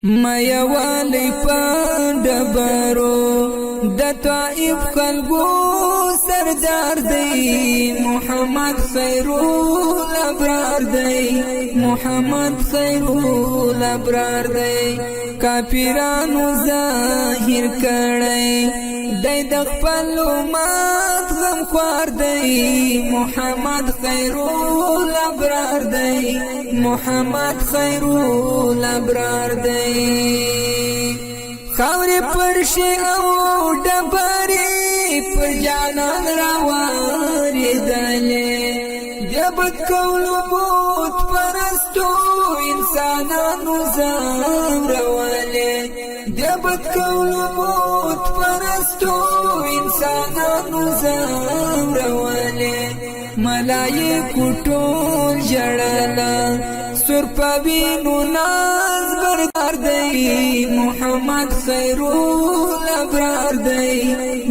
میا والی پندبرو د طائف خلقو سردار دی محمد خیرول ابرار دی محمد خیرول ابرار دی کافرانو ظاهر کړي دی د خپل امت غم خوار دی محمد خیرول ابرار دی محمد خیرول ابرار دی خاورې پرشي او ډبرې پر جانان راوارېدلې جبت کولو بوت پرستو انسانانو ځورولې جبت کولو بوت پرستو انسانانو ځورولې ملایکو ټول ژړله سور په وینو ناز بردار دی محمد خیرول ابرار دی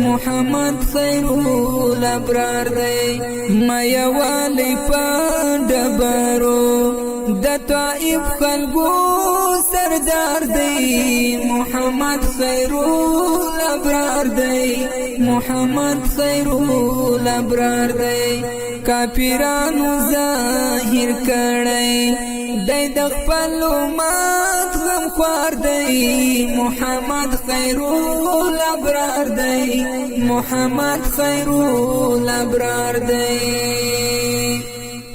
محمد خیرول ابرار دی میا والی پندبرو د طائف خلقو سردار دی محمد خیرول ابرار دی محمد خیرول ابرار دی کافرانو ظاهر کړي دی د خپل امت غم خوار دی محمد خیرول ابرار دی محمد خیرول ابرار دی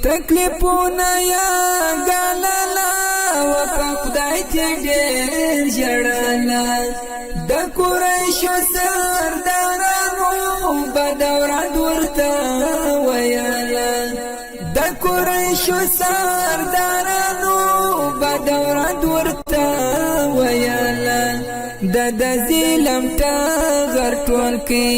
تکلیفونه یا ګالله وفا خدای ته ډېر ژړله د قریشو سردارانو بدورت ورته ویله د قریشو سردارانو بدورت ورته ویله د ظلم ټغر ټول کی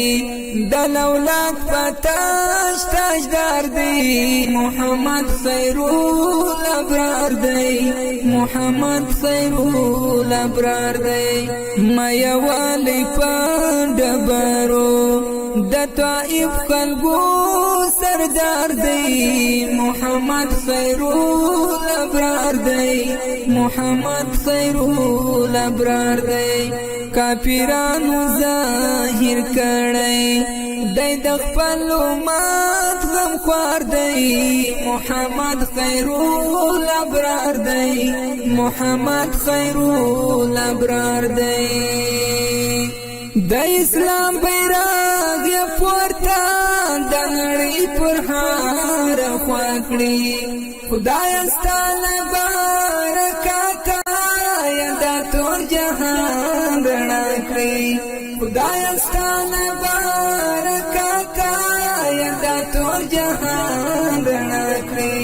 د اولاد پتاش تاجدار دی محمد خیرول ابرار دی محمد خیرول ابرار دی میا والی پندبرو د طائف خلقو سردار دی محمد خیرول ابرار دی محمد خیرول ابرار دی کافرانو ظاهر کړي دی د خپل امت غم خوار دی محمد خیرول ابرار دی محمد خیرول ابرار دی د اسلام بیرغ یې پورته د نړۍ پر هر خوا کړي خدای ستا له برکته یا د ټول جهان رڼا کړي خدای ستا له برکته یا د ټول جهان رڼا کړي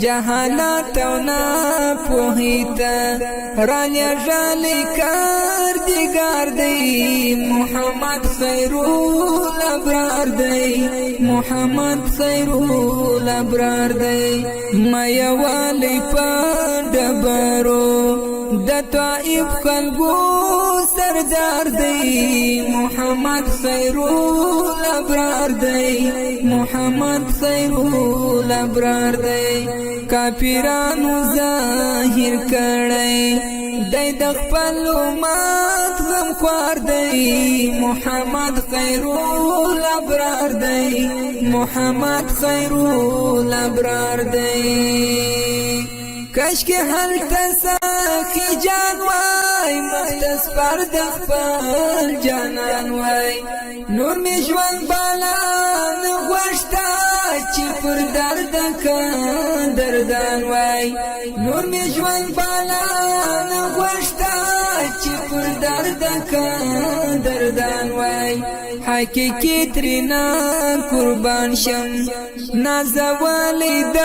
جهالت او ناپوهیته رالېږلي کردګار دی محمد خیرول ابرار دی محمد خیرول ابرار دی میا والی پندبرو د طائف خلقو سردار دی محمد خیرول ابرار دی محمد خیرول ابرار دی کافرانو ظاهر کړي دی د خپل امت غم خوار دی محمد خیرول ابرار دی محمد خیرول ابرار دی کشکې هلته سخي جان وای مختص پر د خپل جانان وای نور می ژوند بالا نه غوښته چې پر درد دردان وای نور می ژوند بالا نه غوښته چې پر درد دردان وای حقیقي ترنا قربان شم نازولی د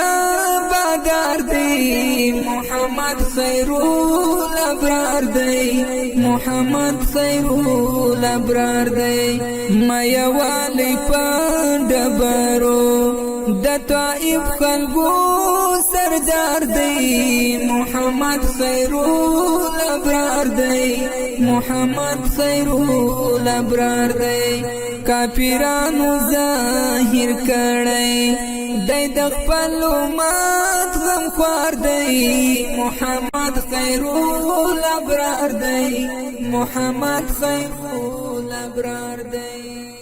بادار دی محمد خیرول ابرار دی محمد خیرول ابرار دی میا والی پندبرو د طائف خلقو سردار دی محمد خیرول ابرار دی محمد خیرول ابرار دی کافرانو ظاهر کړي دی د خپل امت غم خوار دی محمد محمد خیر الابرار دی محمد خیر الابرار دی